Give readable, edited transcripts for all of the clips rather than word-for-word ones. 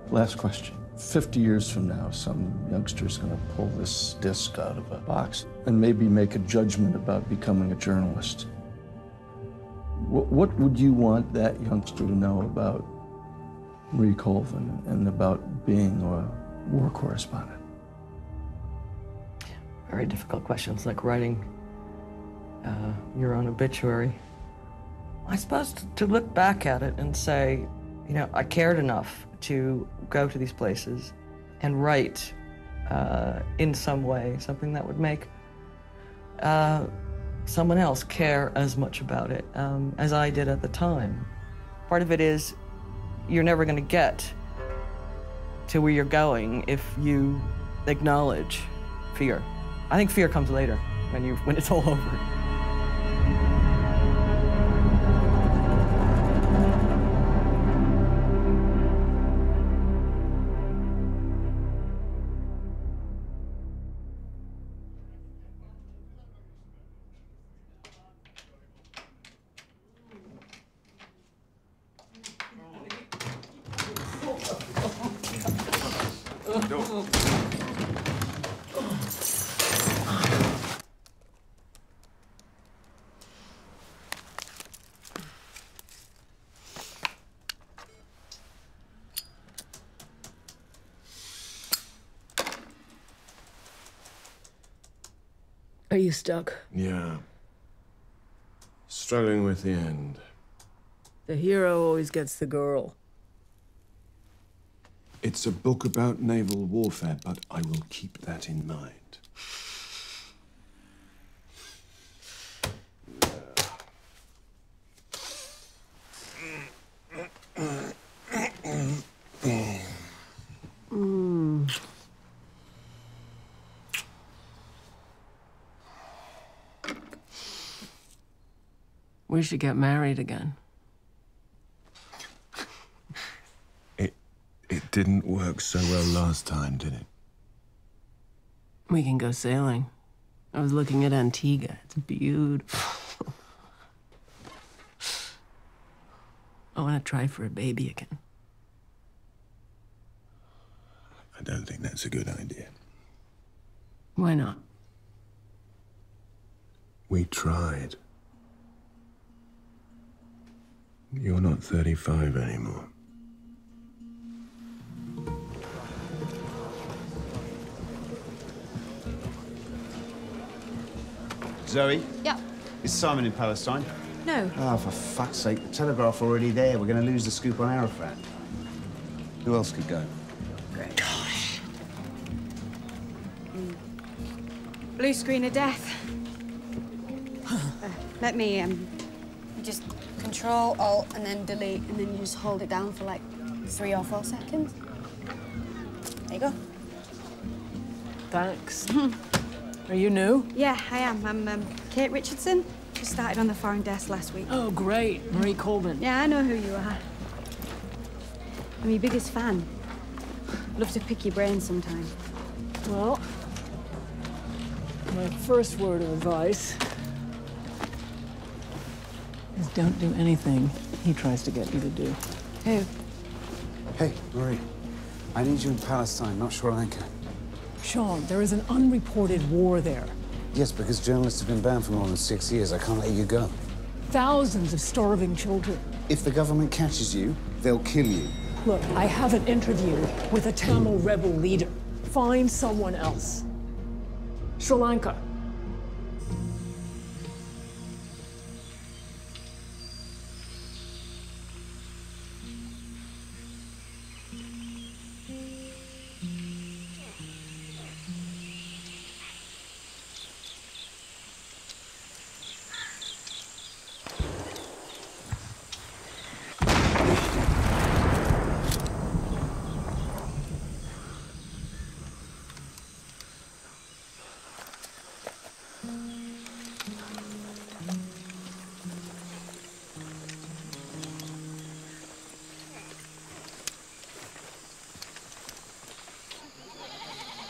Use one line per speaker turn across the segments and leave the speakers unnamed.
Last question. 50 years from now, some youngster's gonna pull this disc out of a box and maybe make a judgment about becoming a journalist. What would you want that youngster to know about Marie Colvin and about being a war correspondent?
Very difficult question. It's like writing your own obituary. I suppose to look back at it and say, you know, I cared enough to go to these places and write in some way something that would make someone else care as much about it as I did at the time. Part of it is you're never going to get to where you're going if you acknowledge fear. I think fear comes later when it's all over.
Are you stuck?
Yeah. Struggling with the end.
The hero always gets the girl.
It's a book about naval warfare, but I will keep that in mind.
We should get married again.
It didn't work so well last time, did it?
We can go sailing. I was looking at Antigua. It's beautiful. I want to try for a baby again.
I don't think that's a good idea.
Why not?
We tried. You're not 35 anymore.
Zoe?
Yeah.
Is Simon in Palestine?
No.
Oh, for fuck's sake. The Telegraph already there. We're going to lose the scoop on Arafat. Who else could go?
Great. Gosh. Blue screen of death. Let me, just Control, Alt, and then delete, and then you just hold it down for like 3 or 4 seconds. There you go.
Thanks. Are you new?
Yeah, I am. I'm Kate Richardson. Just started on the foreign desk last week.
Oh, great. Marie Colvin.
Yeah, I know who you are. I'm your biggest fan. Love to pick your brain sometime.
Well, my first word of advice is don't do anything he tries to get you to do.
Who?
Hey, Marie. I need you in Palestine, not Sri Lanka.
Sean, there is an unreported war there.
Yes, because journalists have been banned for more than 6 years. I can't let you go.
Thousands of starving children.
If the government catches you, they'll kill you.
Look, I have an interview with a Tamil rebel leader. Find someone else. Sri Lanka.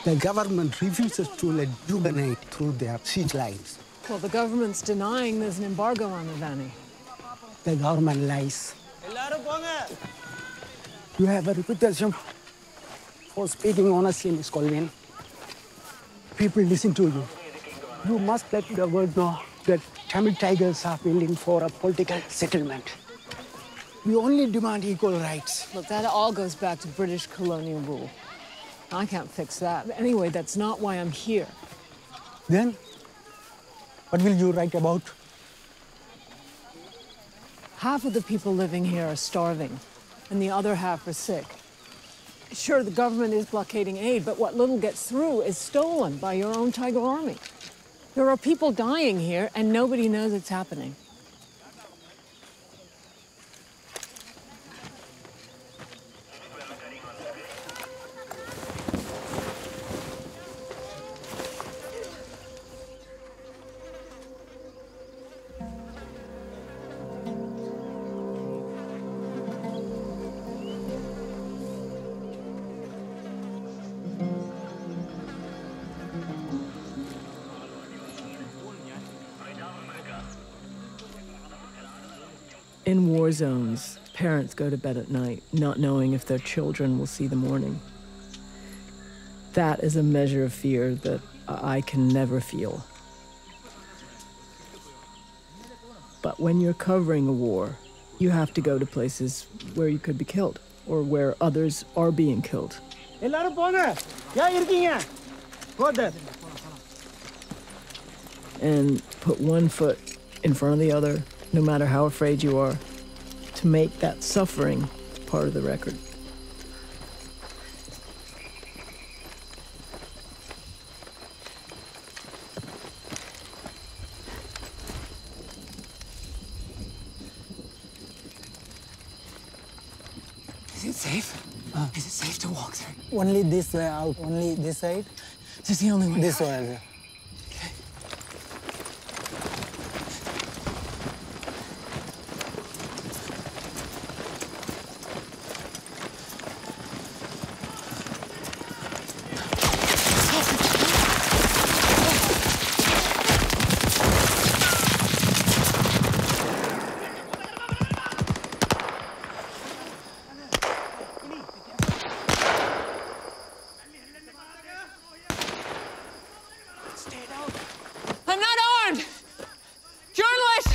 The government refuses to let Juvenate through their siege lines.
Well, the government's denying there's an embargo on the Vanni.
The government lies. You have a reputation for speaking honestly, Miss Colvin. People listen to you. You must let the world know that Tamil Tigers are willing for a political settlement. We only demand equal rights.
Look, that all goes back to British colonial rule. I can't fix that. Anyway, that's not why I'm here.
Then, what will you write about?
Half of the people living here are starving, and the other half are sick. Sure, the government is blockading aid, but what little gets through is stolen by your own Tiger Army. There are people dying here, and nobody knows it's happening. In war zones, parents go to bed at night not knowing if their children will see the morning. That is a measure of fear that I can never feel. But when you're covering a war, you have to go to places where you could be killed or where others are being killed. And put one foot in front of the other, no matter how afraid you are, to make that suffering part of the record.
Is it safe? Is it safe to walk through? Only this way out. Only this side?
This is the only way.
This way.
I'm not armed! Journalist!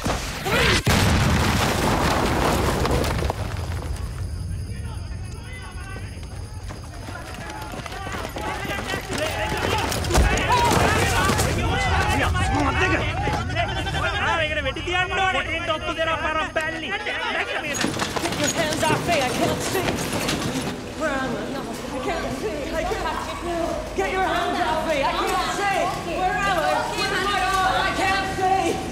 Get your hands off me, I can't see! Where am I? I can't see, I can't... Get your hands off me, I can't see! Where am I? Where am I? I can't see!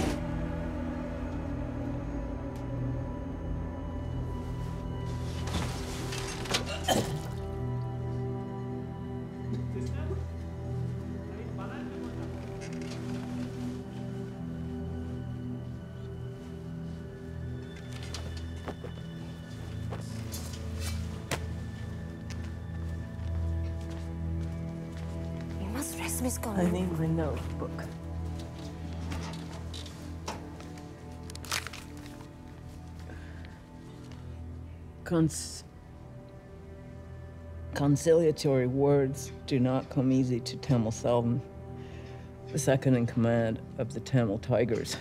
Miss
I
Colvin.
need my notebook. Conciliatory words do not come easy to Tamil Selvam, the second in command of the Tamil Tigers.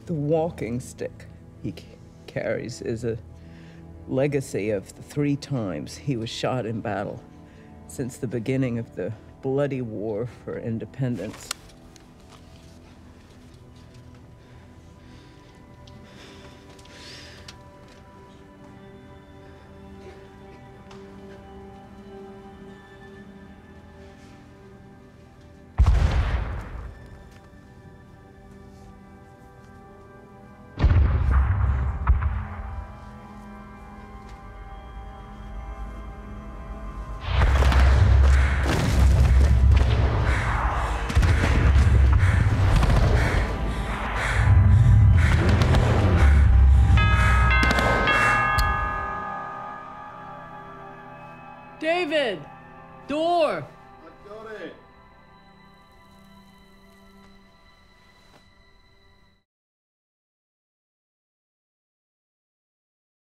The walking stick he carries is a legacy of the 3 times he was shot in battle since the beginning of the bloody war for independence.
David! Door!